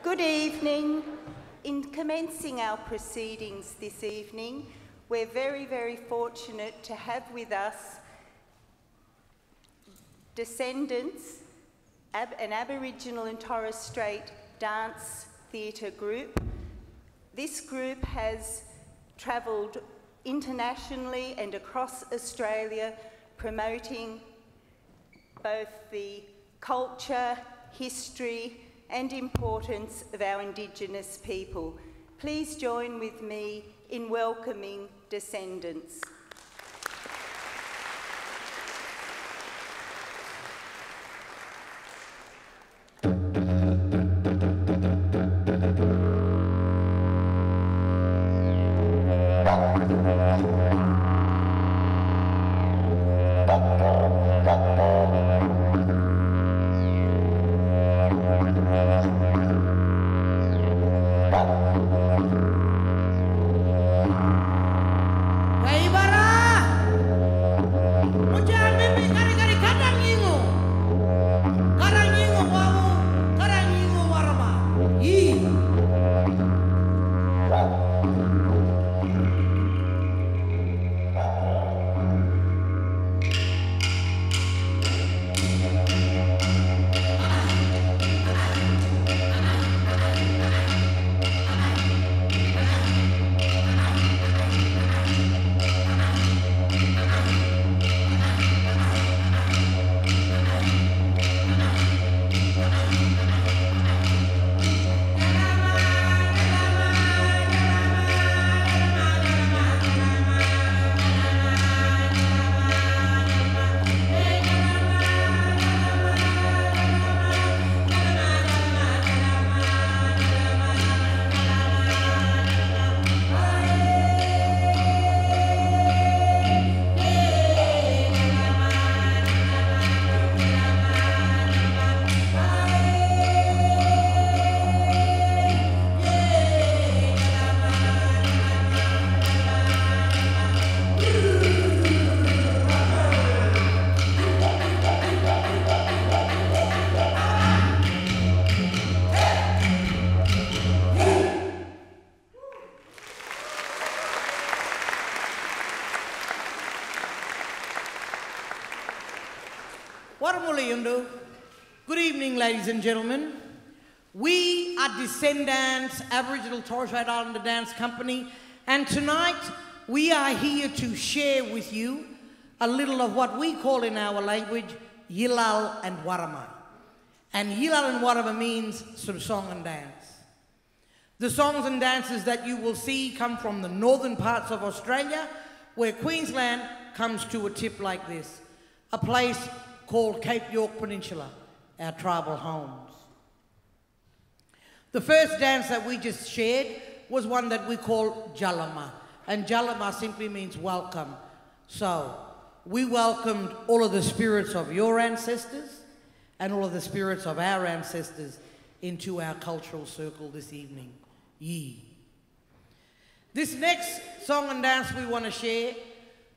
Good evening. In commencing our proceedings this evening, we're very, very fortunate to have with us descendants, an Aboriginal and Torres Strait dance theatre group. This group has travelled internationally and across Australia promoting both the culture, history and importance of our Indigenous people. Please join with me in welcoming descendants. Good evening, ladies and gentlemen. We are Descendants, Aboriginal Torres Strait Islander Dance Company, and tonight we are here to share with you a little of what we call in our language Yilal and Warama. And Yilal and Warama means some song and dance. The songs and dances that you will see come from the northern parts of Australia, where Queensland comes to a tip like this, a place called Cape York Peninsula, our tribal homes. The first dance that we just shared was one that we call Jalama, and Jalama simply means welcome. So we welcomed all of the spirits of your ancestors and all of the spirits of our ancestors into our cultural circle this evening. Yee. This next song and dance we want to share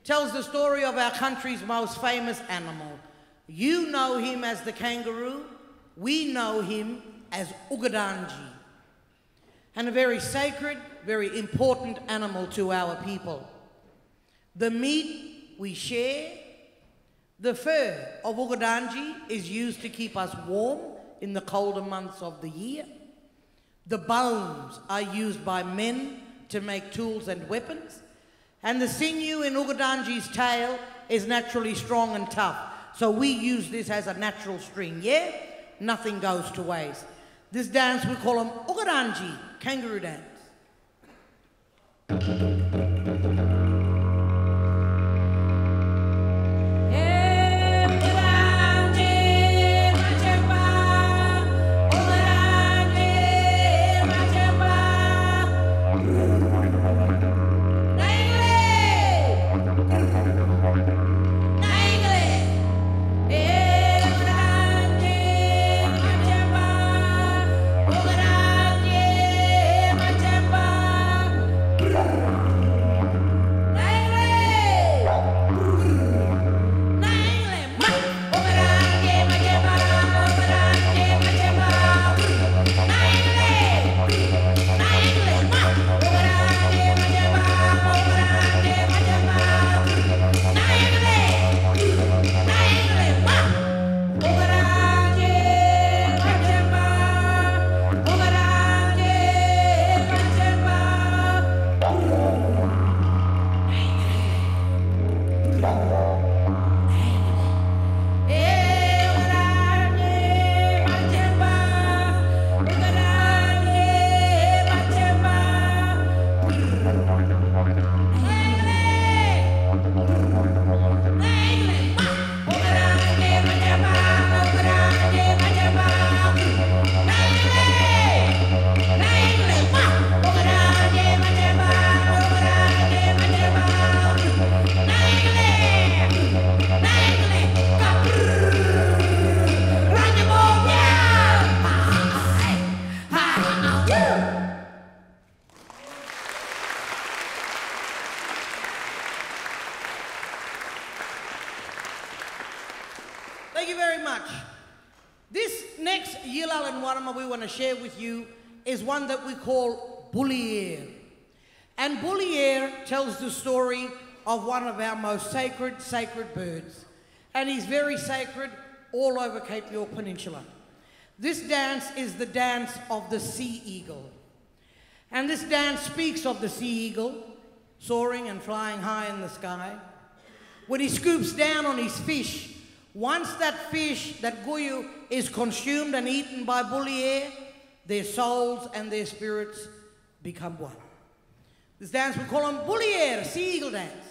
tells the story of our country's most famous animal. You know him as the kangaroo, we know him as Ugadanji, and a very sacred, very important animal to our people. The meat we share, the fur of Ugadanji is used to keep us warm in the colder months of the year. The bones are used by men to make tools and weapons, and the sinew in Ugadanji's tail is naturally strong and tough. So we use this as a natural string, yeah? Nothing goes to waste. This dance we call them Ugadanji, kangaroo dance. much. This next Yilal and Warama we want to share with you is one that we call Bullier. And Bullier tells the story of one of our most sacred birds. And he's very sacred all over Cape York Peninsula. This dance is the dance of the sea eagle. And this dance speaks of the sea eagle soaring and flying high in the sky. When he scoops down on his fish, once that fish, that guyu, is consumed and eaten by Bullier, their souls and their spirits become one. This dance we call him Bullier, sea eagle dance.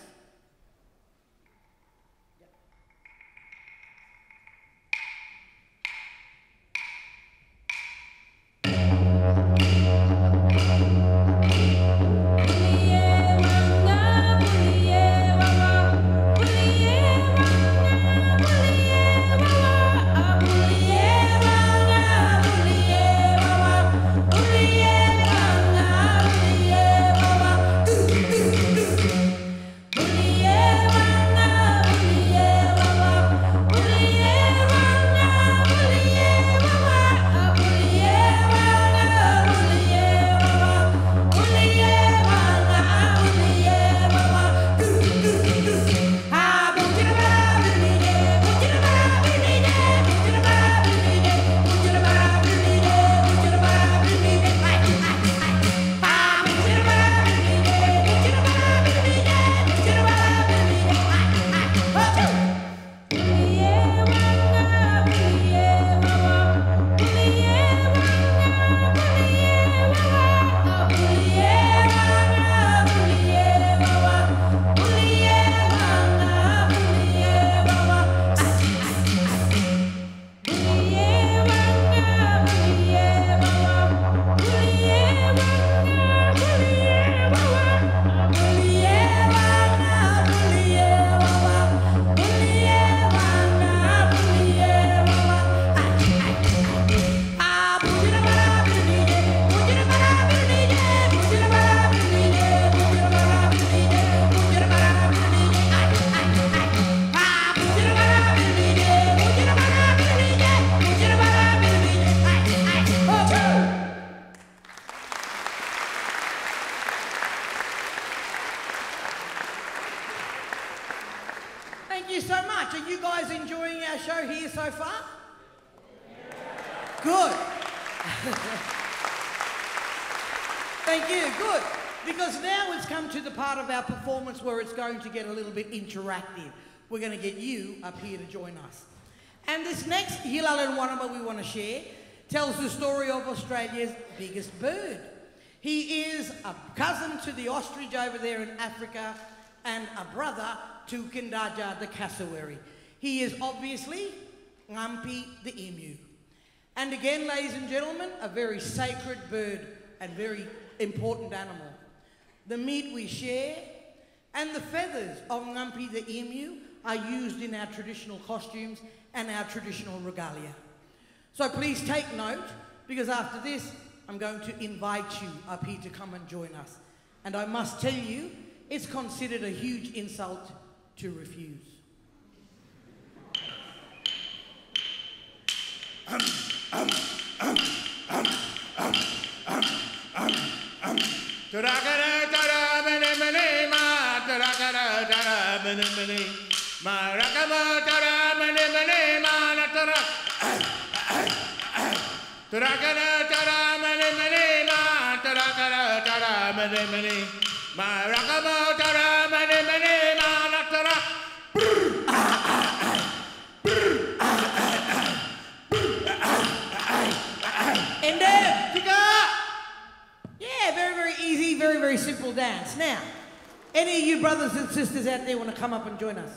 Good. Thank you, good. Because now it's come to the part of our performance where it's going to get a little bit interactive. We're going to get you up here to join us. And this next Hilal and Wanama we want to share tells the story of Australia's biggest bird. He is a cousin to the ostrich over there in Africa and a brother to Kindaja the cassowary. He is obviously Ngampi the emu. And again, ladies and gentlemen, a very sacred bird and very important animal. The meat we share and the feathers of Ngampi the emu are used in our traditional costumes and our traditional regalia. So please take note, because after this, I'm going to invite you up here to come and join us. And I must tell you, it's considered a huge insult to refuse. Yeah, very, very easy, very, very simple dance. Now, any of you brothers and sisters out there want to come up and join us?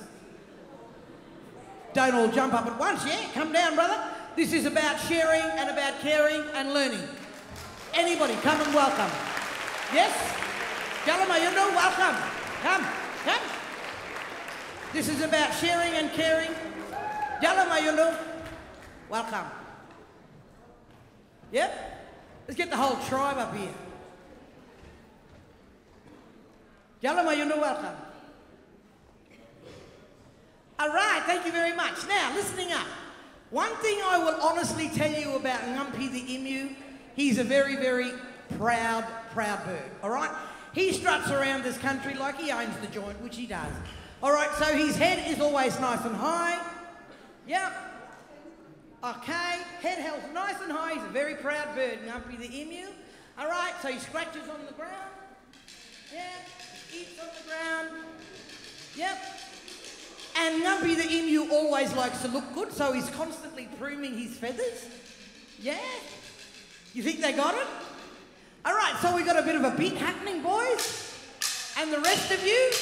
Don't all jump up at once, yeah? Come down, brother. This is about sharing and about caring and learning. Anybody, come and welcome. Yes? Jalama, you know, welcome. Come, come. This is about sharing and caring. Jalama, you know, welcome. Yep? Let's get the whole tribe up here. Jalama, you know, welcome. All right, thank you very much. Now, listening up. One thing I will honestly tell you about Ngumpy the emu, he's a very, very proud bird, all right? He struts around this country like he owns the joint, which he does. All right, so his head is always nice and high. Yep. Okay, head held nice and high. He's a very proud bird, Ngumpy the emu. All right, so he scratches on the ground. Yeah, he eats on the ground. Yep. And Ngumpy the emu always likes to look good, so he's constantly pruning his feathers. Yeah? You think they got it? All right, so we got a bit of a beat happening, boys. And the rest of you?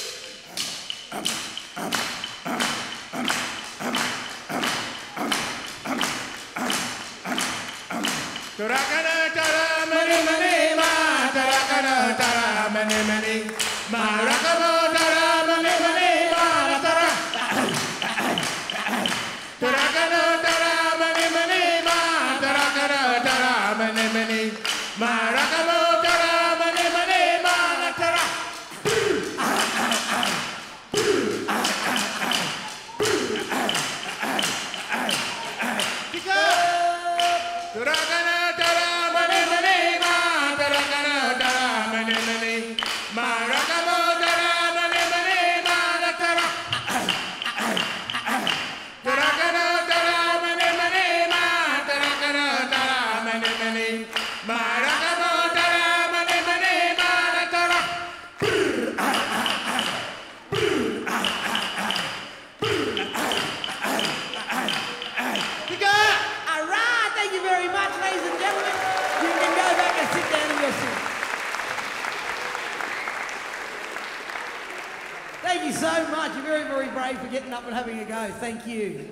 Thank you so much. You're very, very brave for getting up and having a go. Thank you.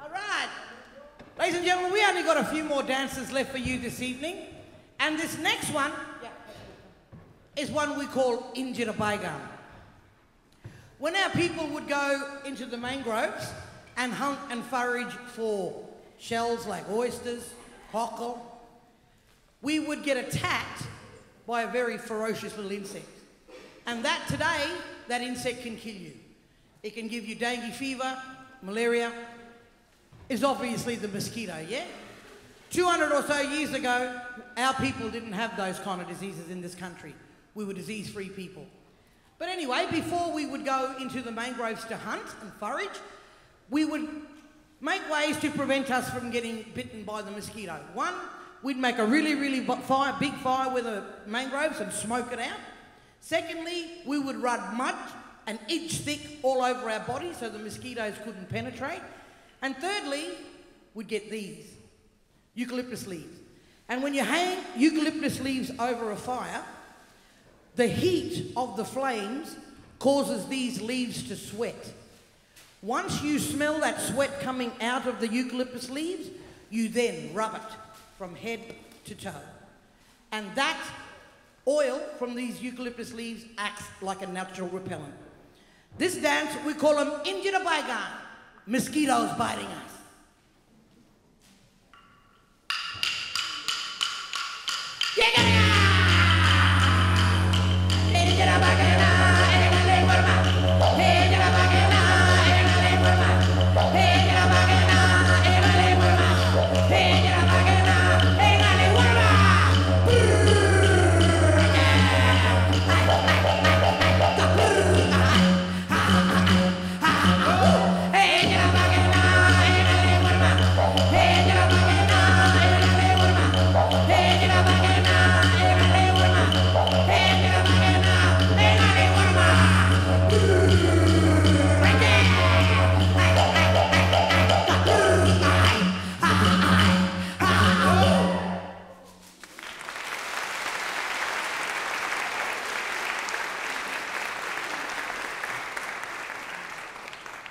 All right. Ladies and gentlemen, we only got a few more dances left for you this evening. And this next one is one we call Injera Baigan. When our people would go into the mangroves and hunt and forage for shells like oysters, cockle, we would get attacked by a very ferocious little insect. And that today, that insect can kill you. It can give you dengue fever, malaria. It's obviously the mosquito, yeah? 200 or so years ago, our people didn't have those kind of diseases in this country. We were disease-free people. But anyway, before we would go into the mangroves to hunt and forage, we would make ways to prevent us from getting bitten by the mosquito. One, we'd make a really, really big fire with the mangroves and smoke it out. Secondly, we would rub mud an inch thick all over our body so the mosquitoes couldn't penetrate. And thirdly, we'd get these, eucalyptus leaves. And when you hang eucalyptus leaves over a fire, the heat of the flames causes these leaves to sweat. Once you smell that sweat coming out of the eucalyptus leaves, you then rub it from head to toe. And that oil from these eucalyptus leaves acts like a natural repellent. This dance, we call them Injera Baigan, mosquitoes biting us.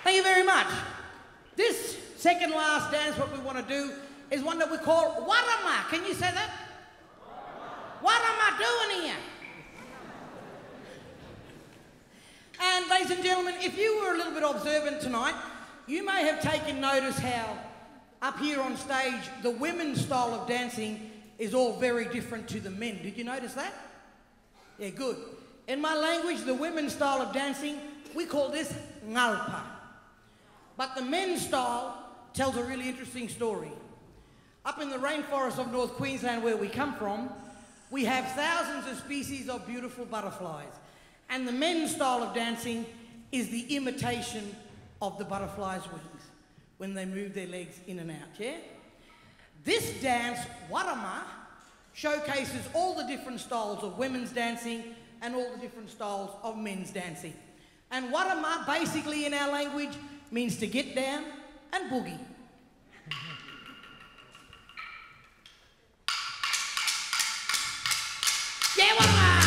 Thank you very much. This second last dance, what we want to do, is one that we call Warama. Can you say that? What am I doing here? And ladies and gentlemen, if you were a little bit observant tonight, you may have taken notice how up here on stage, the women's style of dancing is all very different to the men. Did you notice that? Yeah, good. In my language, the women's style of dancing, we call this ngalpa. But the men's style tells a really interesting story. Up in the rainforest of North Queensland, where we come from, we have thousands of species of beautiful butterflies. And the men's style of dancing is the imitation of the butterfly's wings when they move their legs in and out, yeah? This dance, warama, showcases all the different styles of women's dancing and all the different styles of men's dancing. And warama, basically in our language, means to get down and boogie. Yeah, warama!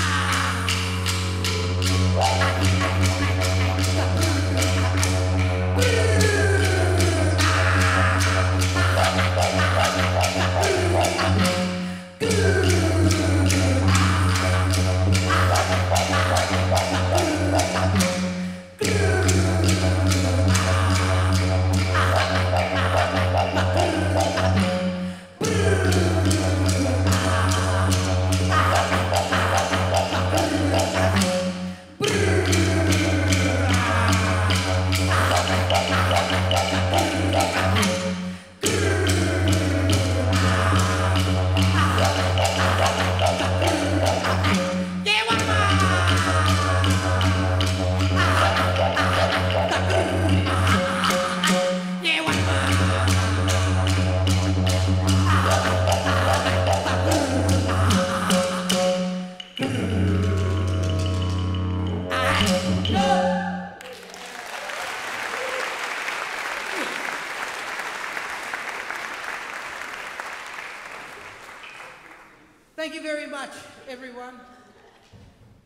Thank you very much, everyone.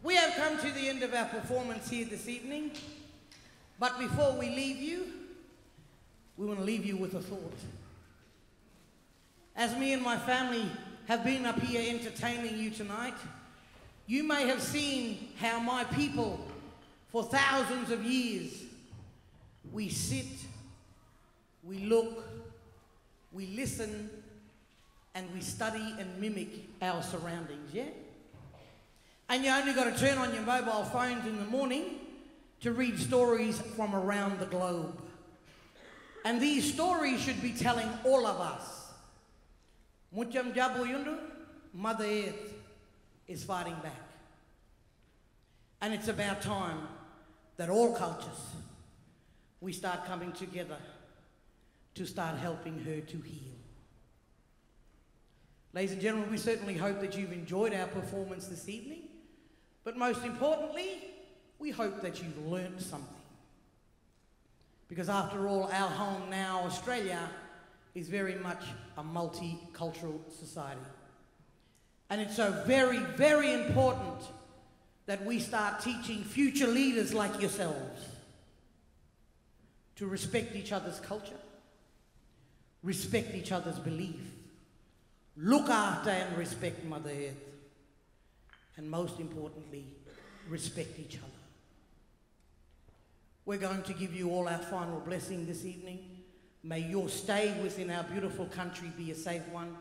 We have come to the end of our performance here this evening, but before we leave you, we want to leave you with a thought. As me and my family have been up here entertaining you tonight, you may have seen how my people, for thousands of years, we sit, we look, we listen, and we study and mimic our surroundings, yeah? And you only got to turn on your mobile phones in the morning to read stories from around the globe. And these stories should be telling all of us, Mucham Jabu Yundu, Mother Earth is fighting back. And it's about time that all cultures, we start coming together to start helping her to heal. Ladies and gentlemen, we certainly hope that you've enjoyed our performance this evening, but most importantly, we hope that you've learned something. Because after all, our home now, Australia, is very much a multicultural society. And it's so very, very important that we start teaching future leaders like yourselves to respect each other's culture, respect each other's belief, look after and respect Mother Earth, and most importantly, respect each other. We're going to give you all our final blessing this evening. May your stay within our beautiful country be a safe one.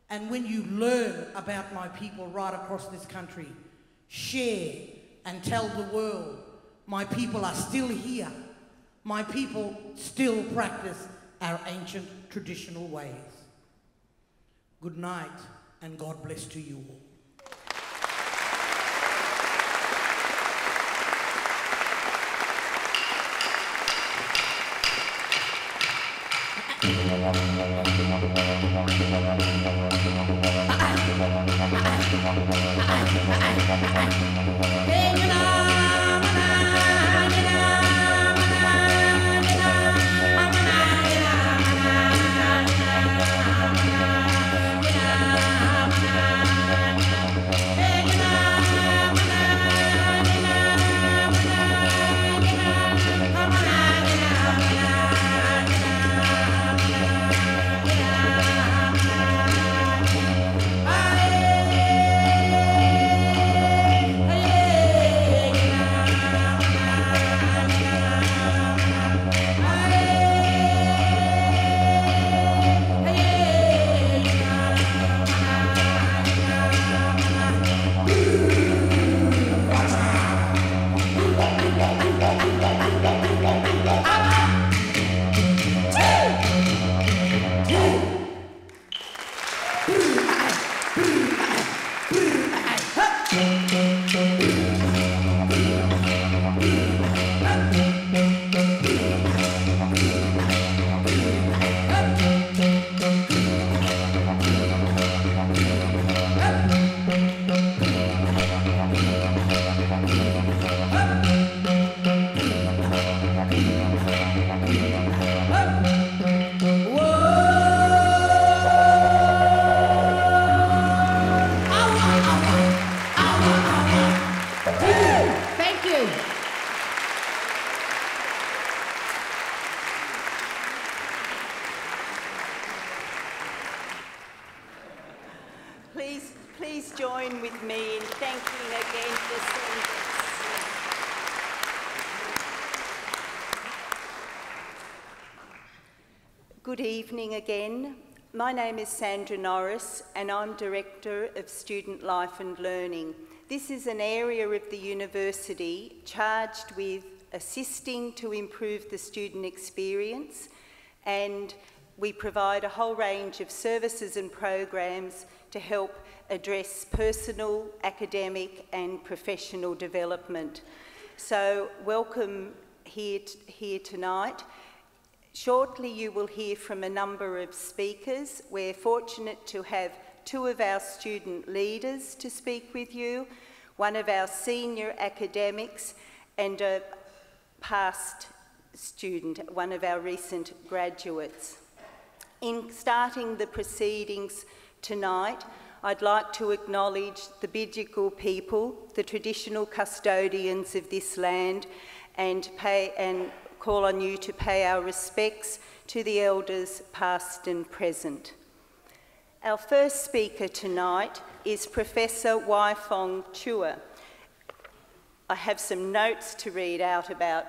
And when you learn about my people right across this country, share and tell the world, my people are still here. My people still practice our ancient traditional ways. Good night, and God bless to you all. please join with me in thanking again the Sandra. Good evening again. My name is Sandra Norris and I'm Director of Student Life and Learning. This is an area of the university charged with assisting to improve the student experience, and we provide a whole range of services and programs to help address personal, academic and professional development. So welcome here tonight. Shortly you will hear from a number of speakers. We're fortunate to have two of our student leaders to speak with you, one of our senior academics and a past student, one of our recent graduates. In starting the proceedings tonight, I'd like to acknowledge the Bidjigal people, the traditional custodians of this land, and call on you to pay our respects to the elders past and present. Our first speaker tonight is Professor Fong Chua. I have some notes to read out about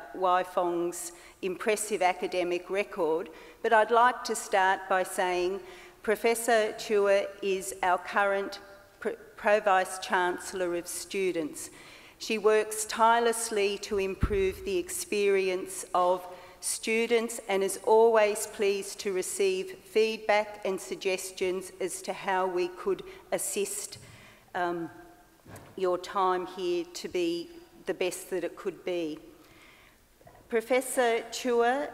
Fong's impressive academic record, but I'd like to start by saying Professor Chua is our current Pro-Vice Chancellor of Students. She works tirelessly to improve the experience of students and is always pleased to receive feedback and suggestions as to how we could assist your time here to be the best that it could be. Professor Chua,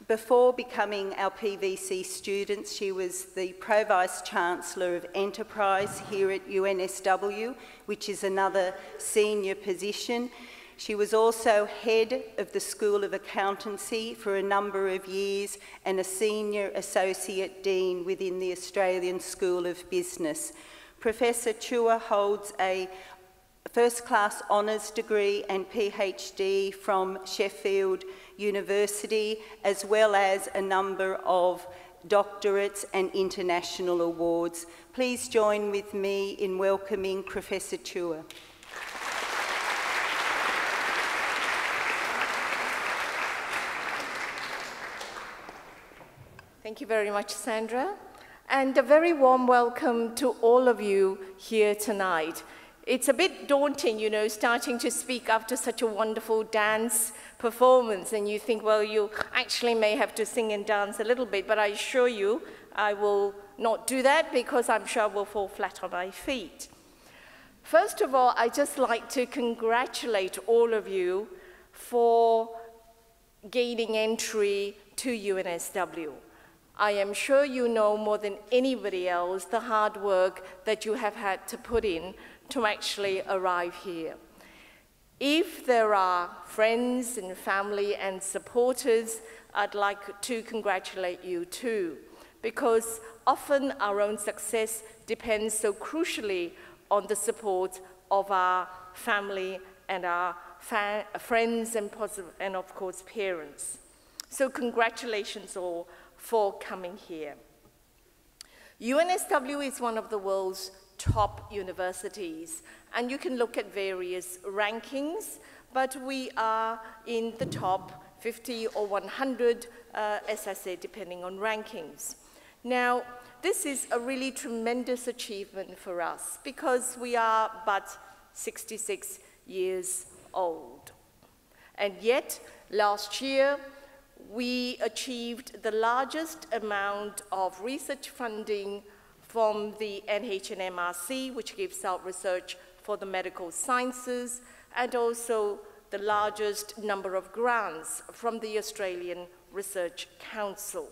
before becoming our PVC student, she was the Pro-Vice Chancellor of Enterprise here at UNSW, which is another senior position. She was also head of the School of Accountancy for a number of years and a senior associate dean within the Australian School of Business. Professor Chua holds a first-class honours degree and PhD from Sheffield University, as well as a number of doctorates and international awards. Please join with me in welcoming Professor Chua. Thank you very much, Sandra, and a very warm welcome to all of you here tonight. It's a bit daunting, you know, starting to speak after such a wonderful dance performance, and you think, well, you actually may have to sing and dance a little bit, but I assure you I will not do that because I'm sure I will fall flat on my feet. First of all, I'd just like to congratulate all of you for gaining entry to UNSW. I am sure you know more than anybody else the hard work that you have had to put in to actually arrive here. If there are friends and family and supporters, I'd like to congratulate you too, because often our own success depends so crucially on the support of our family and our friends and of course parents. So congratulations all for coming here. UNSW is one of the world's top universities, and you can look at various rankings, but we are in the top 50 or 100, as I said, depending on rankings. Now, this is a really tremendous achievement for us because we are but 66 years old. And yet, last year, we achieved the largest amount of research funding from the NHMRC, which gives out research for the medical sciences, and also the largest number of grants from the Australian Research Council.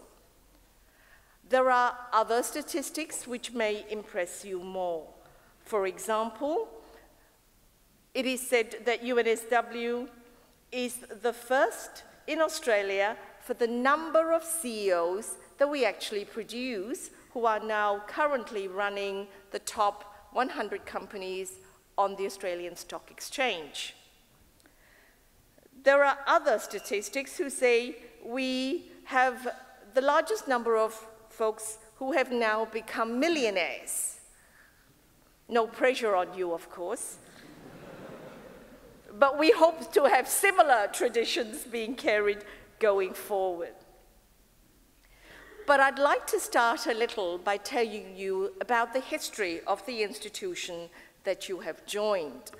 There are other statistics which may impress you more. For example, it is said that UNSW is the first in Australia for the number of CEOs that we actually produce, who are now currently running the top 100 companies on the Australian Stock Exchange. There are other statistics who say we have the largest number of folks who have now become millionaires. No pressure on you, of course. But we hope to have similar traditions being carried going forward. But I'd like to start a little by telling you about the history of the institution that you have joined.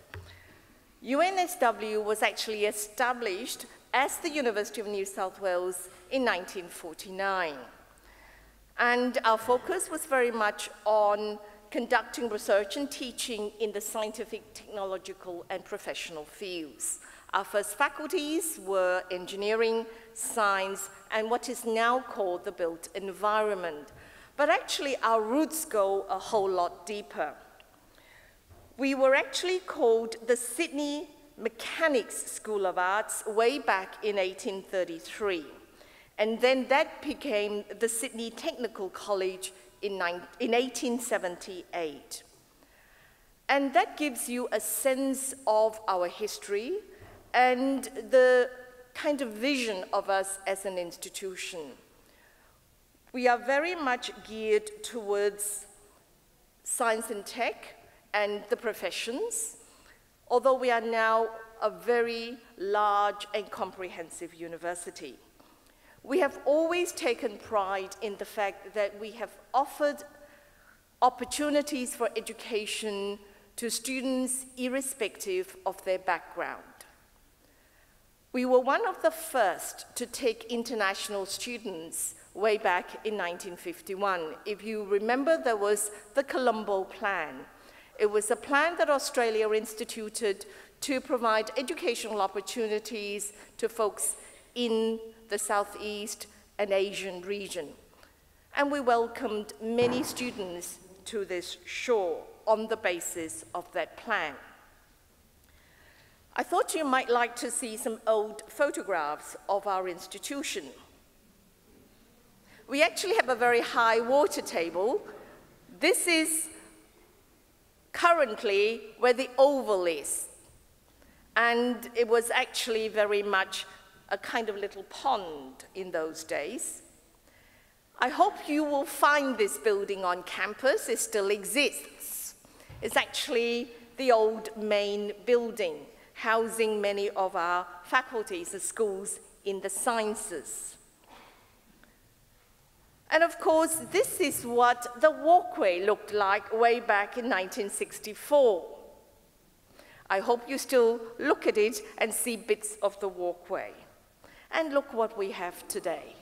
UNSW was actually established as the University of New South Wales in 1949. And our focus was very much on conducting research and teaching in the scientific, technological, and professional fields. Our first faculties were engineering, science, and what is now called the built environment. But actually, our roots go a whole lot deeper. We were actually called the Sydney Mechanics School of Arts way back in 1833. And then that became the Sydney Technical College in 1878. And that gives you a sense of our history and the kind of vision of us as an institution. We are very much geared towards science and tech and the professions, although we are now a very large and comprehensive university. We have always taken pride in the fact that we have offered opportunities for education to students irrespective of their background. We were one of the first to take international students way back in 1951. If you remember, there was the Colombo Plan. It was a plan that Australia instituted to provide educational opportunities to folks in the Southeast and Asian region. And we welcomed many students to this shore on the basis of that plan. I thought you might like to see some old photographs of our institution. We actually have a very high water table. This is currently where the oval is. And it was actually very much a kind of little pond in those days. I hope you will find this building on campus. It still exists. It's actually the old main building, housing many of our faculties and schools in the sciences. And of course, this is what the walkway looked like way back in 1964. I hope you still look at it and see bits of the walkway. And look what we have today.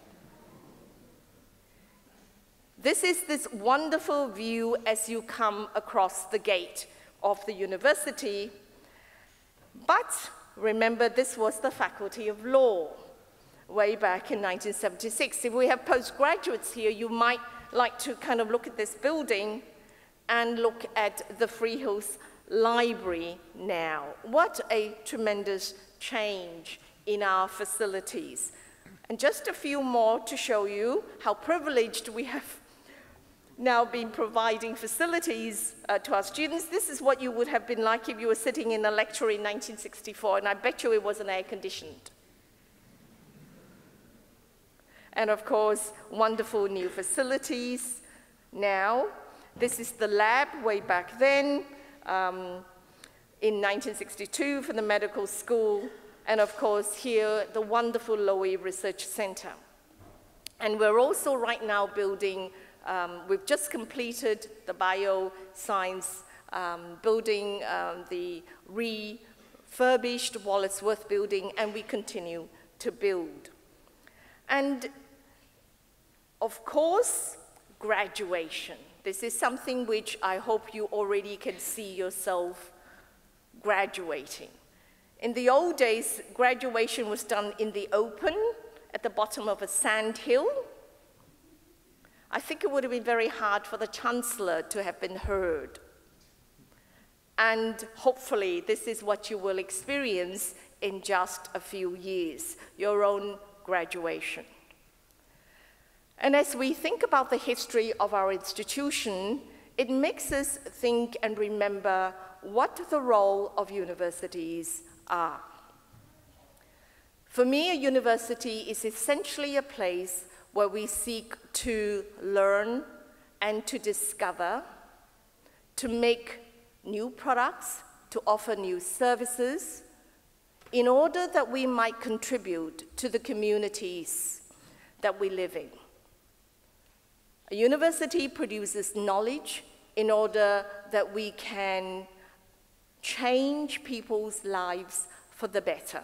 This is this wonderful view as you come across the gate of the university. But remember, this was the Faculty of Law way back in 1976. If we have postgraduates here, you might like to kind of look at this building and look at the Freehills Library now. What a tremendous change in our facilities. And just a few more to show you how privileged we have now been providing facilities to our students. This is what you would have been like if you were sitting in a lecture in 1964, and I bet you it wasn't air-conditioned. And of course, wonderful new facilities now. This is the lab way back then, in 1962 for the medical school. And of course, here, the wonderful Lowy Research Center. And we're also right now building, we've just completed the bioscience building, the refurbished Wallaceworth building, and we continue to build. And of course, graduation. This is something which I hope you already can see yourself graduating. In the old days, graduation was done in the open at the bottom of a sand hill. I think it would have been very hard for the Chancellor to have been heard. And hopefully, this is what you will experience in just a few years, your own graduation. And as we think about the history of our institution, it makes us think and remember what the role of universities are. For me, a university is essentially a place where we seek to learn and to discover, to make new products, to offer new services, in order that we might contribute to the communities that we live in. A university produces knowledge in order that we can change people's lives for the better.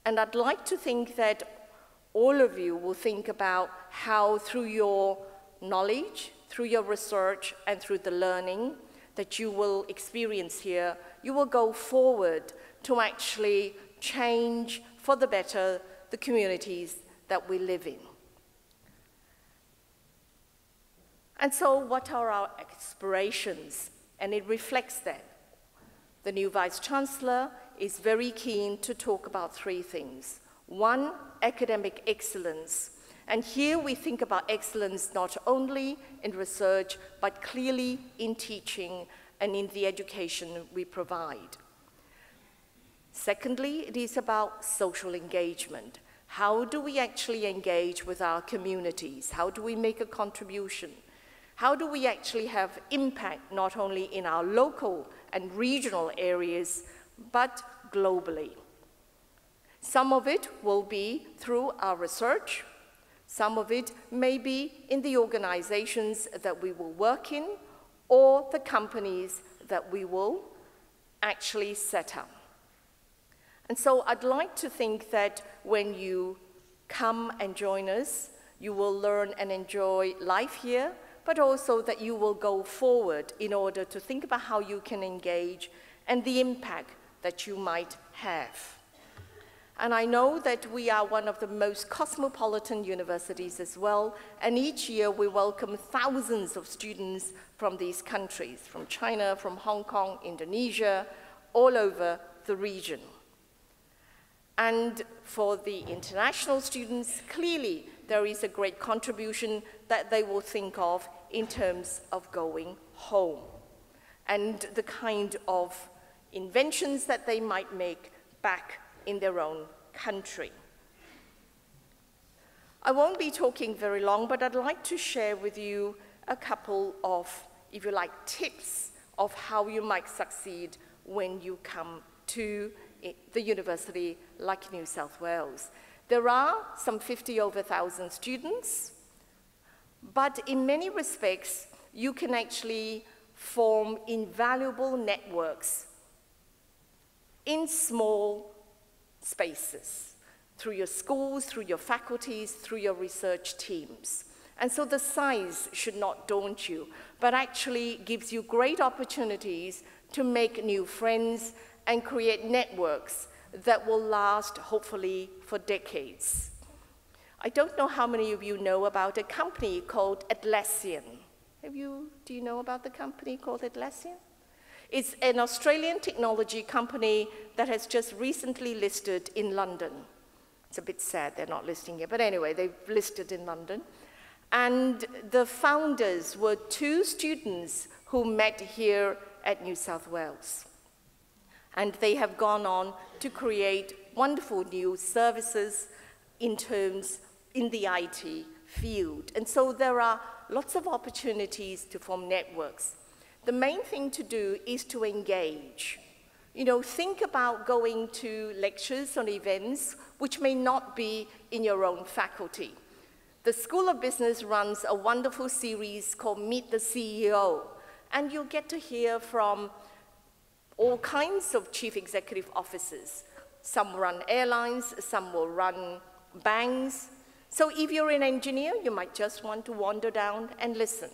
And I'd like to think that all of you will think about how through your knowledge, through your research, and through the learning that you will experience here, you will go forward to actually change for the better the communities that we live in. And so what are our aspirations? And it reflects that. The new Vice-Chancellor is very keen to talk about three things. One, academic excellence. And here we think about excellence not only in research, but clearly in teaching and in the education we provide. Secondly, it is about social engagement. How do we actually engage with our communities? How do we make a contribution? How do we actually have impact not only in our local and regional areas, but globally? Some of it will be through our research. Some of it may be in the organizations that we will work in or the companies that we will actually set up. And so I'd like to think that when you come and join us, you will learn and enjoy life here, but also that you will go forward in order to think about how you can engage and the impact that you might have. And I know that we are one of the most cosmopolitan universities as well, and each year we welcome thousands of students from these countries, from China, from Hong Kong, Indonesia, all over the region. And for the international students, clearly there is a great contribution that they will think of in terms of going home and the kind of inventions that they might make back in their own country. I won't be talking very long, but I'd like to share with you a couple of, if you like, tips of how you might succeed when you come to the university like New South Wales. There are some 50,000 students, but in many respects, you can actually form invaluable networks in small spaces, through your schools, through your faculties, through your research teams. And so the size should not daunt you, but actually gives you great opportunities to make new friends and create networks that will last, hopefully, for decades. I don't know how many of you know about a company called Atlassian. Do you know about the company called Atlassian? It's an Australian technology company that has just recently listed in London. It's a bit sad they're not listing here, but anyway, they've listed in London. And the founders were two students who met here at New South Wales. And they have gone on to create wonderful new services in the IT field. And so there are lots of opportunities to form networks. The main thing to do is to engage. You know, think about going to lectures or events which may not be in your own faculty. The School of Business runs a wonderful series called Meet the CEO, and you'll get to hear from all kinds of chief executive officers. Some run airlines, some will run banks. So if you're an engineer, you might just want to wander down and listen.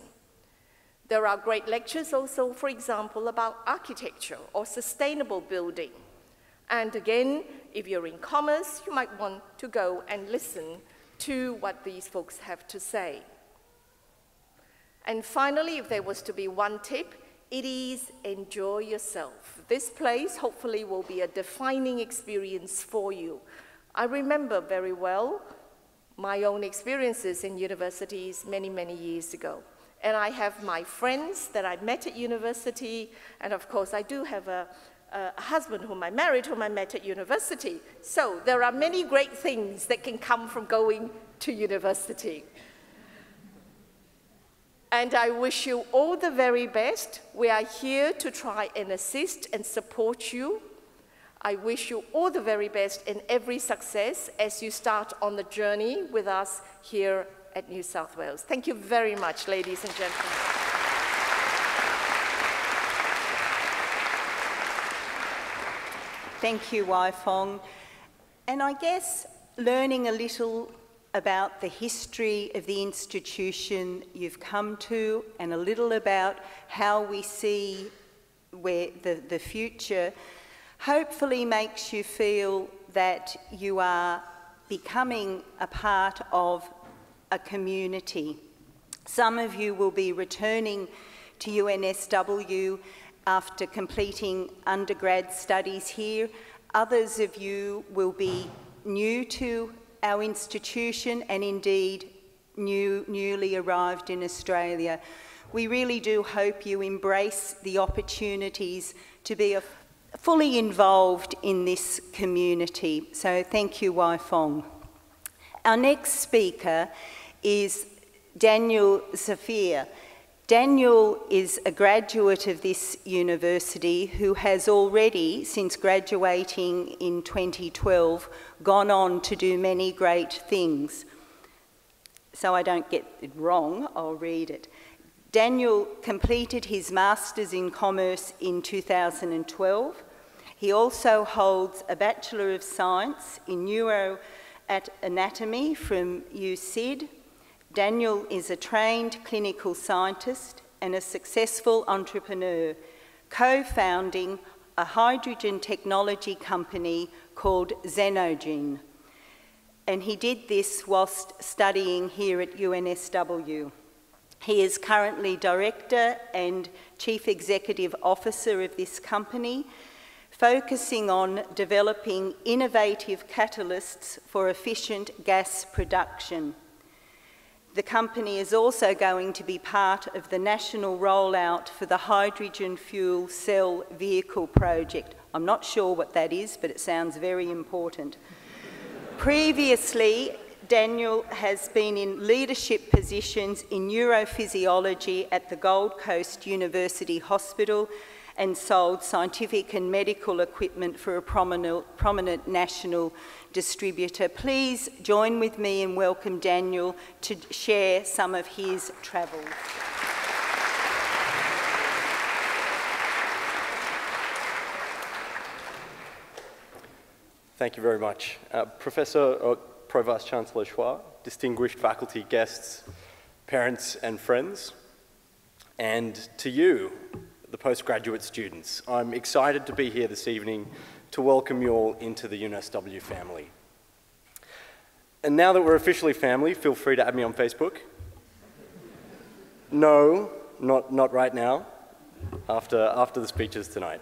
There are great lectures also, for example, about architecture or sustainable building. And again, if you're in commerce, you might want to go and listen to what these folks have to say. And finally, if there was to be one tip, it is enjoy yourself. This place hopefully will be a defining experience for you. I remember very well my own experiences in universities many, many years ago. And I have my friends that I met at university, and of course I do have a husband whom I married, whom I met at university. So there are many great things that can come from going to university. And I wish you all the very best. We are here to try and assist and support you. I wish you all the very best in every success as you start on the journey with us here at New South Wales. Thank you very much, ladies and gentlemen. Thank you, Fong. And I guess learning a little about the history of the institution you've come to and a little about how we see where the future hopefully makes you feel that you are becoming a part of a community. Some of you will be returning to UNSW after completing undergrad studies here. Others of you will be new to our institution and indeed newly arrived in Australia. We really do hope you embrace the opportunities to be fully involved in this community. So thank you, Fong. Our next speaker is Daniel Zafir. Daniel is a graduate of this university who has already, since graduating in 2012, gone on to do many great things. So I don't get it wrong, I'll read it. Daniel completed his Masters in Commerce in 2012. He also holds a Bachelor of Science in Neuroanatomy from UCID. Daniel is a trained clinical scientist and a successful entrepreneur, co-founding a hydrogen technology company called Xenogen. And he did this whilst studying here at UNSW. He is currently Director and Chief Executive Officer of this company, focusing on developing innovative catalysts for efficient gas production. The company is also going to be part of the national rollout for the hydrogen fuel cell vehicle project. I'm not sure what that is, but it sounds very important. Previously, Daniel has been in leadership positions in neurophysiology at the Gold Coast University Hospital and sold scientific and medical equipment for a prominent national distributor. Please join with me and welcome Daniel to share some of his travels. Thank you very much. Professor Pro-Vice Chancellor Chua, distinguished faculty, guests, parents and friends, and to you, the postgraduate students. I'm excited to be here this evening to welcome you all into the UNSW family. And now that we're officially family, feel free to add me on Facebook. No, not right now, after the speeches tonight.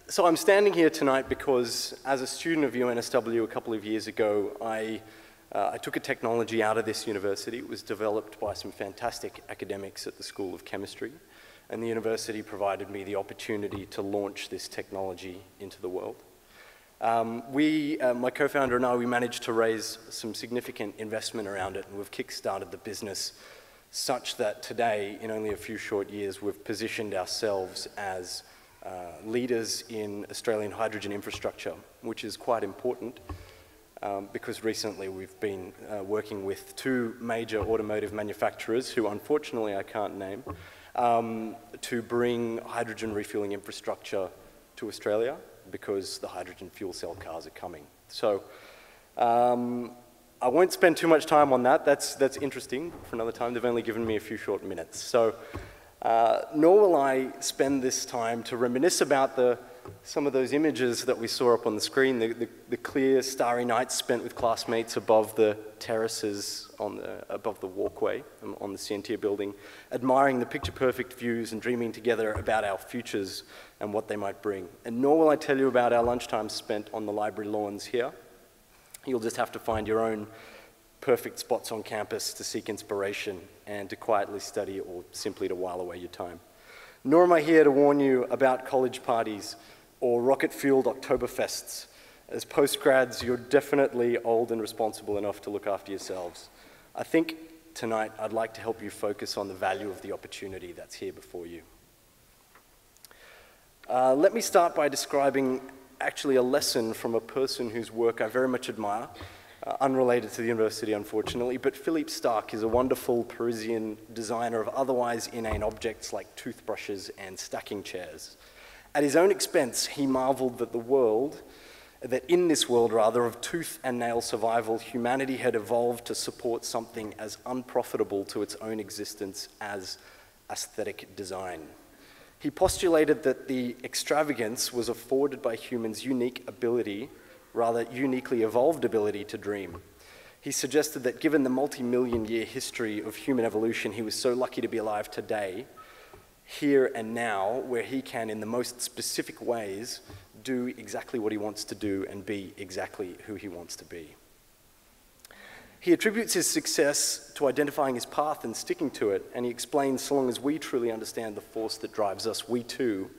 So I'm standing here tonight because as a student of UNSW a couple of years ago, I took a technology out of this university. It was developed by some fantastic academics at the School of Chemistry, and the university provided me the opportunity to launch this technology into the world. My co-founder and I, we managed to raise some significant investment around it, and we've kick-started the business such that today, in only a few short years, we've positioned ourselves as leaders in Australian hydrogen infrastructure, which is quite important because recently we've been working with two major automotive manufacturers, who unfortunately I can't name, to bring hydrogen refueling infrastructure to Australia because the hydrogen fuel cell cars are coming. So I won't spend too much time on that. That's interesting for another time. They've only given me a few short minutes. So nor will I spend this time to reminisce about some of those images that we saw up on the screen, the clear starry nights spent with classmates above the terraces above the walkway on the Scientia building, admiring the picture-perfect views and dreaming together about our futures and what they might bring. And nor will I tell you about our lunchtime spent on the library lawns here. You'll just have to find your own perfect spots on campus to seek inspiration and to quietly study or simply to while away your time. Nor am I here to warn you about college parties or rocket-fueled Oktoberfests. As postgrads, you're definitely old and responsible enough to look after yourselves. I think tonight, I'd like to help you focus on the value of the opportunity that's here before you. Let me start by describing actually a lesson from a person whose work I very much admire, unrelated to the university, unfortunately, but Philippe Starck is a wonderful Parisian designer of otherwise inane objects like toothbrushes and stacking chairs. At his own expense, he marveled that in this world of tooth and nail survival, humanity had evolved to support something as unprofitable to its own existence as aesthetic design. He postulated that the extravagance was afforded by humans' uniquely evolved ability to dream. He suggested that given the multi-million-year history of human evolution, he was so lucky to be alive today, here and now, where he can, in the most specific ways, do exactly what he wants to do and be exactly who he wants to be. He attributes his success to identifying his path and sticking to it, and he explains so long as we truly understand the force that drives us, we too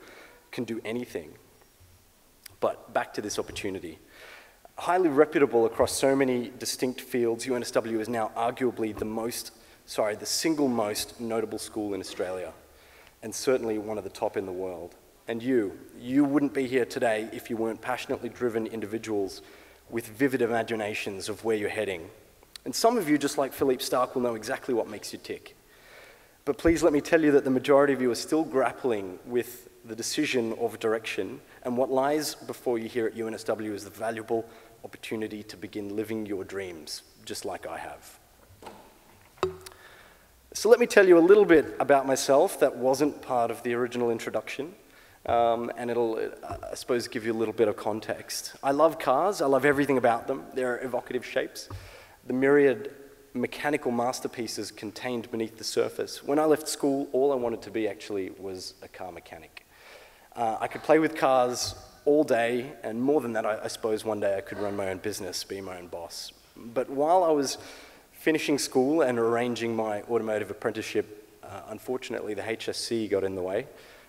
can do anything. But back to this opportunity. Highly reputable across so many distinct fields, UNSW is now arguably the single most notable school in Australia, and certainly one of the top in the world. And you wouldn't be here today if you weren't passionately driven individuals with vivid imaginations of where you're heading. And some of you, just like Philippe Starck, will know exactly what makes you tick. But please let me tell you that the majority of you are still grappling with the decision of direction, and what lies before you here at UNSW is the valuable opportunity to begin living your dreams, just like I have. So let me tell you a little bit about myself that wasn't part of the original introduction, and it'll, I suppose, give you a little bit of context. I love cars. I love everything about them. They're evocative shapes. The myriad mechanical masterpieces contained beneath the surface. When I left school, all I wanted to be actually was a car mechanic. I could play with cars all day, and more than that, I suppose one day I could run my own business, be my own boss. But while I was finishing school and arranging my automotive apprenticeship, unfortunately the HSC got in the way,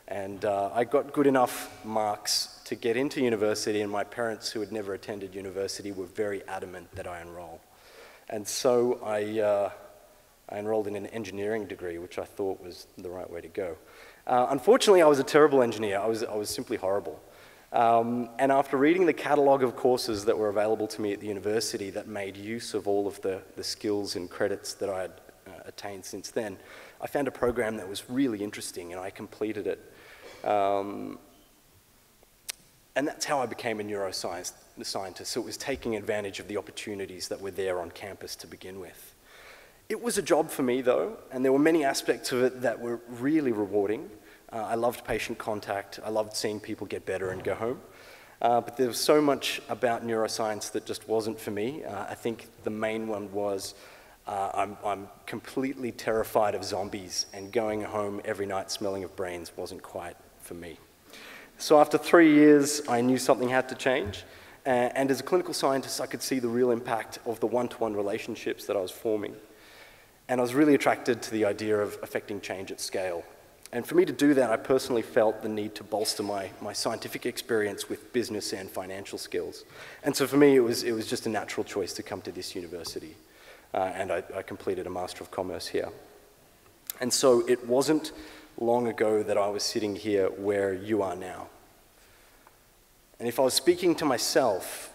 and I got good enough marks to get into university, and my parents, who had never attended university, were very adamant that I enroll. And so I enrolled in an engineering degree, which I thought was the right way to go. Unfortunately, I was a terrible engineer. I was simply horrible. And after reading the catalogue of courses that were available to me at the university that made use of all of the skills and credits that I had attained since then, I found a program that was really interesting, and I completed it. And that's how I became a neuroscientist. So it was taking advantage of the opportunities that were there on campus to begin with. It was a job for me, though, and there were many aspects of it that were really rewarding. I loved patient contact. I loved seeing people get better and go home. But there was so much about neuroscience that just wasn't for me. I think the main one was I'm completely terrified of zombies, and going home every night smelling of brains wasn't quite for me. So after 3 years, I knew something had to change. And as a clinical scientist, I could see the real impact of the one-to-one relationships that I was forming. And I was really attracted to the idea of affecting change at scale. And for me to do that, I personally felt the need to bolster my scientific experience with business and financial skills. And so for me, it was just a natural choice to come to this university. And I completed a Master of Commerce here. And so it wasn't long ago that I was sitting here where you are now. And if I was speaking to myself,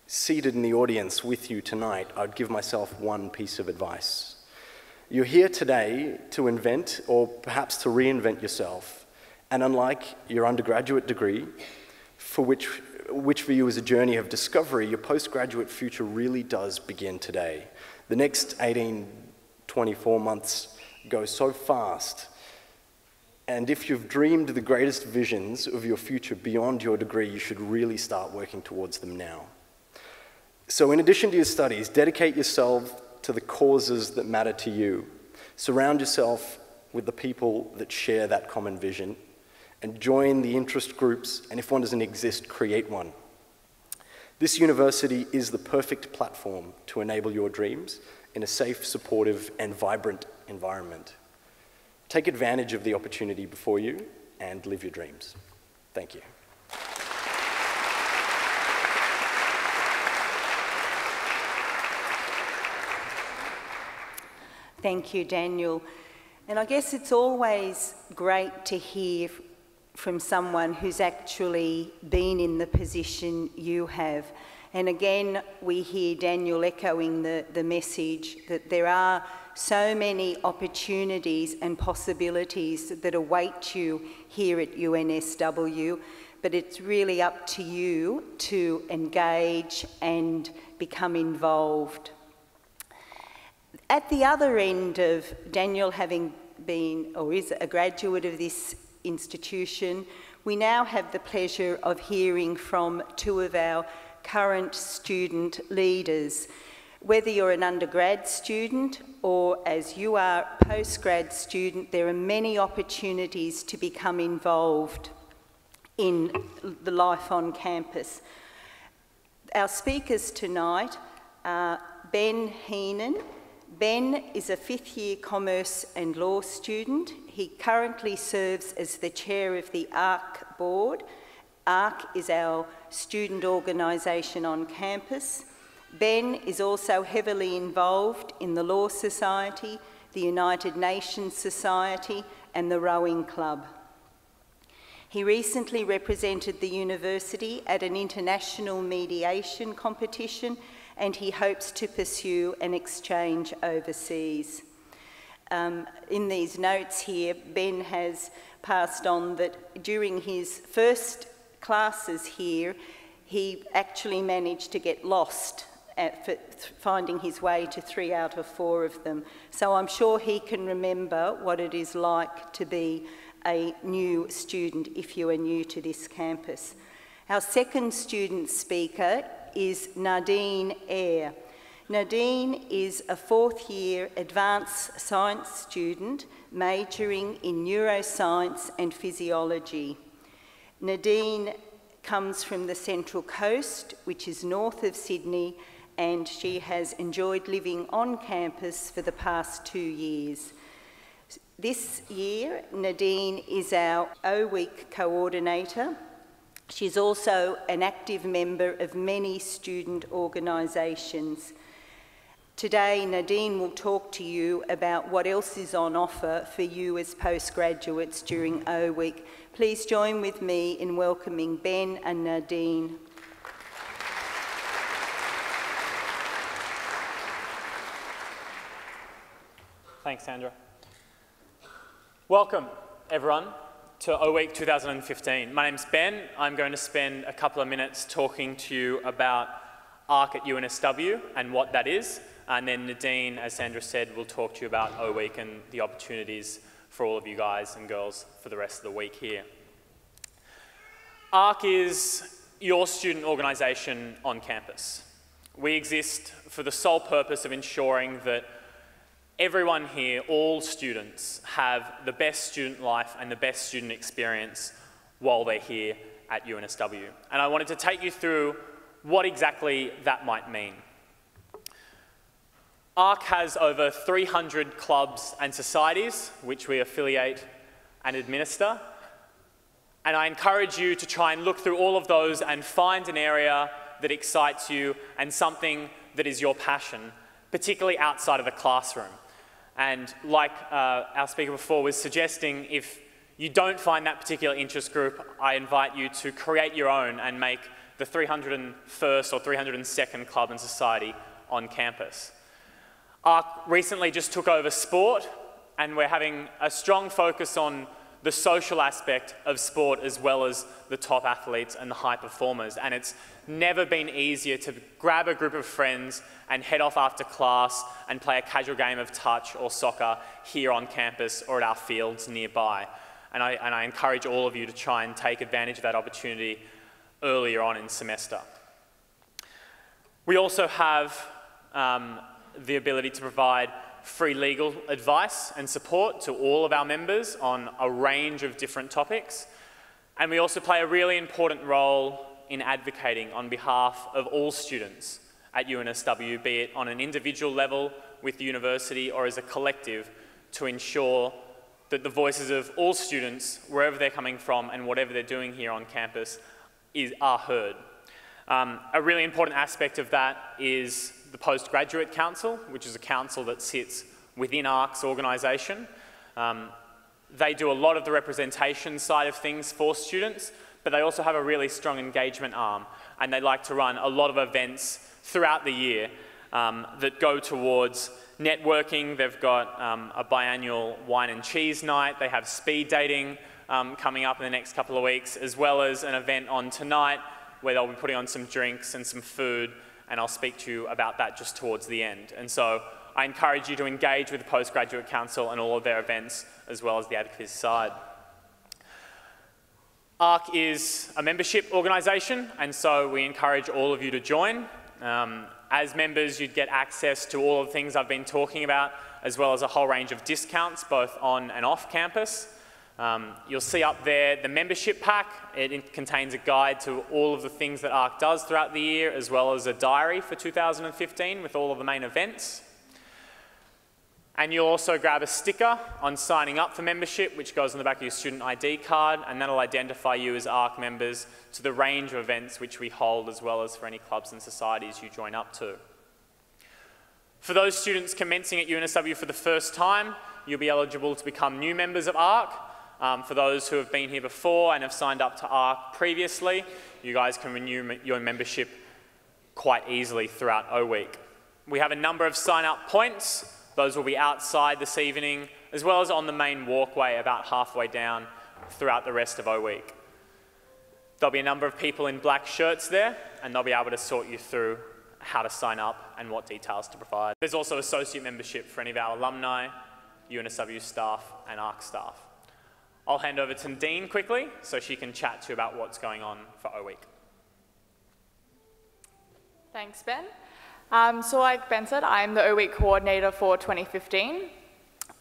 seated in the audience with you tonight, I'd give myself one piece of advice. You're here today to invent, or perhaps to reinvent yourself. And unlike your undergraduate degree, which for you is a journey of discovery, your postgraduate future really does begin today. The next 18, 24 months go so fast. And if you've dreamed the greatest visions of your future beyond your degree, you should really start working towards them now. So in addition to your studies, dedicate yourself to the causes that matter to you. Surround yourself with the people that share that common vision, and join the interest groups, and if one doesn't exist, create one. This university is the perfect platform to enable your dreams in a safe, supportive, and vibrant environment. Take advantage of the opportunity before you and live your dreams. Thank you. Thank you, Daniel. And I guess it's always great to hear from someone who's actually been in the position you have. And again, we hear Daniel echoing the message that there are so many opportunities and possibilities that await you here at UNSW, but it's really up to you to engage and become involved. At the other end of Daniel having been, or is a graduate of this institution, we now have the pleasure of hearing from two of our current student leaders. Whether you're an undergrad student or, as you are, a postgrad student, there are many opportunities to become involved in the life on campus. Our speakers tonight are Ben Heenan. Ben is a fifth-year Commerce and Law student. He currently serves as the chair of the ARC board. ARC is our student organisation on campus. Ben is also heavily involved in the Law Society, the United Nations Society and the Rowing Club. He recently represented the university at an international mediation competition, and he hopes to pursue an exchange overseas. In these notes here, Ben has passed on that during his first classes here, he actually managed to get lost for finding his way to 3 out of 4 of them. So I'm sure he can remember what it is like to be a new student if you are new to this campus. Our second student speaker is Nadine Eyre. Nadine is a 4th-year advanced science student majoring in neuroscience and physiology. Nadine comes from the Central Coast, which is north of Sydney, and she has enjoyed living on campus for the past 2 years. This year, Nadine is our O-Week coordinator. She's also an active member of many student organisations. Today, Nadine will talk to you about what else is on offer for you as postgraduates during O-Week. Please join with me in welcoming Ben and Nadine. Thanks, Sandra. Welcome, everyone, to O-Week 2015. My name's Ben. I'm going to spend a couple of minutes talking to you about ARC at UNSW and what that is. And then Nadine, as Sandra said, will talk to you about O-Week and the opportunities for all of you guys and girls for the rest of the week here. ARC is your student organisation on campus. We exist for the sole purpose of ensuring that everyone here, all students, have the best student life and the best student experience while they're here at UNSW. And I wanted to take you through what exactly that might mean. ARC has over 300 clubs and societies which we affiliate and administer. And I encourage you to try and look through all of those and find an area that excites you and something that is your passion, particularly outside of the classroom. And like our speaker before was suggesting, if you don't find that particular interest group, I invite you to create your own and make the 301st or 302nd club and society on campus. ARC recently just took over sport, and we're having a strong focus on the social aspect of sport as well as the top athletes and the high performers. And it's never been easier to grab a group of friends and head off after class and play a casual game of touch or soccer here on campus or at our fields nearby. And I encourage all of you to try and take advantage of that opportunity earlier on in semester. We also have the ability to provide free legal advice and support to all of our members on a range of different topics. And we also play a really important role in advocating on behalf of all students at UNSW, be it on an individual level with the university or as a collective, to ensure that the voices of all students, wherever they're coming from and whatever they're doing here on campus, are heard. A really important aspect of that is the Postgraduate Council, which is a council that sits within ARC's organisation. They do a lot of the representation side of things for students, but they also have a really strong engagement arm, and they like to run a lot of events throughout the year that go towards networking. They've got a biannual wine and cheese night. They have speed dating coming up in the next couple of weeks, as well as an event on tonight where they'll be putting on some drinks and some food, and I'll speak to you about that just towards the end. And so I encourage you to engage with the Postgraduate Council and all of their events, as well as the advocacy side. ARC is a membership organisation, and so we encourage all of you to join. As members, you'd get access to all of the things I've been talking about, as well as a whole range of discounts, both on and off campus. You'll see up there the membership pack. It contains a guide to all of the things that ARC does throughout the year, as well as a diary for 2015 with all of the main events. And you'll also grab a sticker on signing up for membership, which goes on the back of your student ID card, and that'll identify you as ARC members to the range of events which we hold, as well as for any clubs and societies you join up to. For those students commencing at UNSW for the first time, you'll be eligible to become new members of ARC. For those who have been here before and have signed up to ARC previously, you guys can renew your membership quite easily throughout O Week. We have a number of sign-up points. Those will be outside this evening, as well as on the main walkway about halfway down throughout the rest of O Week. There'll be a number of people in black shirts there, and they'll be able to sort you through how to sign up and what details to provide. There's also associate membership for any of our alumni, UNSW staff, and ARC staff. I'll hand over to Nadine quickly so she can chat to you about what's going on for O Week. Thanks, Ben. So like Ben said, I'm the O Week coordinator for 2015.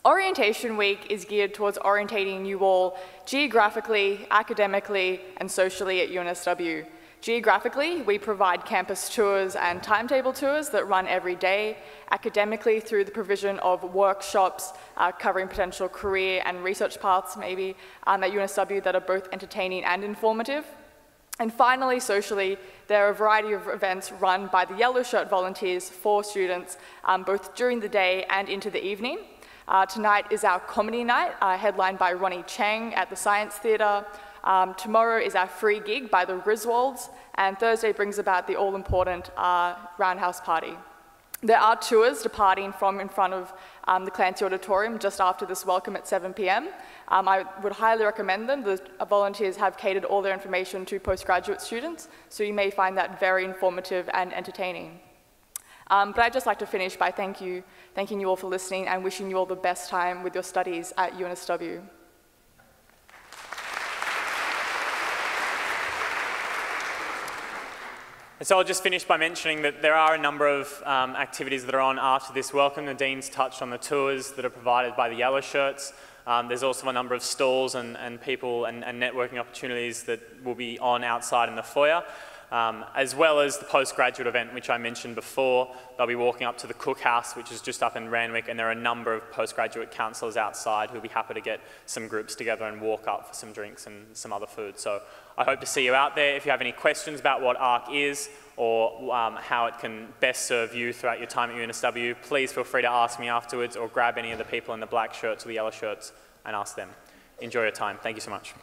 Orientation Week is geared towards orientating you all geographically, academically, and socially at UNSW. Geographically, we provide campus tours and timetable tours that run every day. Academically, through the provision of workshops covering potential career and research paths maybe at UNSW that are both entertaining and informative. And finally, socially, there are a variety of events run by the Yellow Shirt volunteers for students, both during the day and into the evening. Tonight is our comedy night, headlined by Ronnie Chang at the Science Theatre. Tomorrow is our free gig by the Griswolds, and Thursday brings about the all-important Roundhouse Party. There are tours departing from in front of the Clancy Auditorium just after this welcome at 7 p.m. I would highly recommend them. The volunteers have catered all their information to postgraduate students, so you may find that very informative and entertaining. But I'd just like to finish by thanking you all for listening and wishing you all the best time with your studies at UNSW. And so I'll just finish by mentioning that there are a number of activities that are on after this welcome. Nadine's touched on the tours that are provided by the Yellow Shirts. There's also a number of stalls and people and networking opportunities that will be on outside in the foyer, as well as the postgraduate event, which I mentioned before. They'll be walking up to the Cookhouse, which is just up in Randwick, and there are a number of postgraduate counsellors outside who'll be happy to get some groups together and walk up for some drinks and some other food. So I hope to see you out there. If you have any questions about what ARC is or how it can best serve you throughout your time at UNSW, please feel free to ask me afterwards or grab any of the people in the black shirts or the yellow shirts and ask them. Enjoy your time. Thank you so much.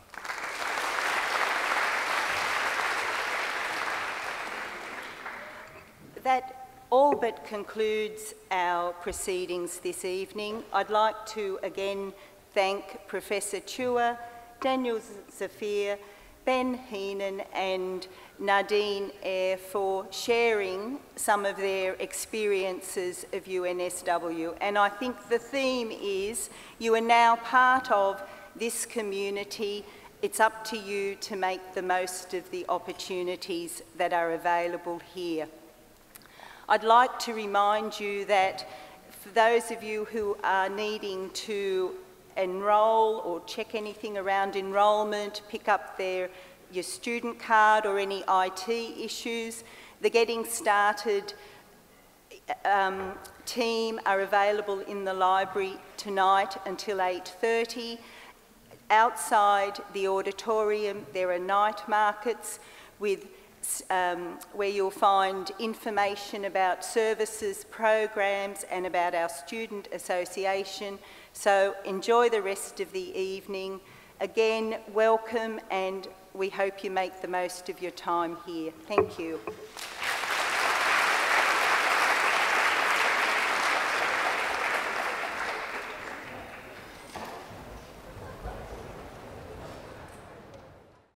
That all but concludes our proceedings this evening. I'd like to again thank Professor Chua, Daniel Zafir, Ben Heenan and Nadine Eyre for sharing some of their experiences of UNSW. And I think the theme is you are now part of this community. It's up to you to make the most of the opportunities that are available here. I'd like to remind you that for those of you who are needing to enrol or check anything around enrolment, pick up your student card or any IT issues, the Getting Started team are available in the library tonight until 8:30. Outside the auditorium, there are night markets with where you'll find information about services, programs, and about our student association. So enjoy the rest of the evening. Again, welcome, and we hope you make the most of your time here. Thank you.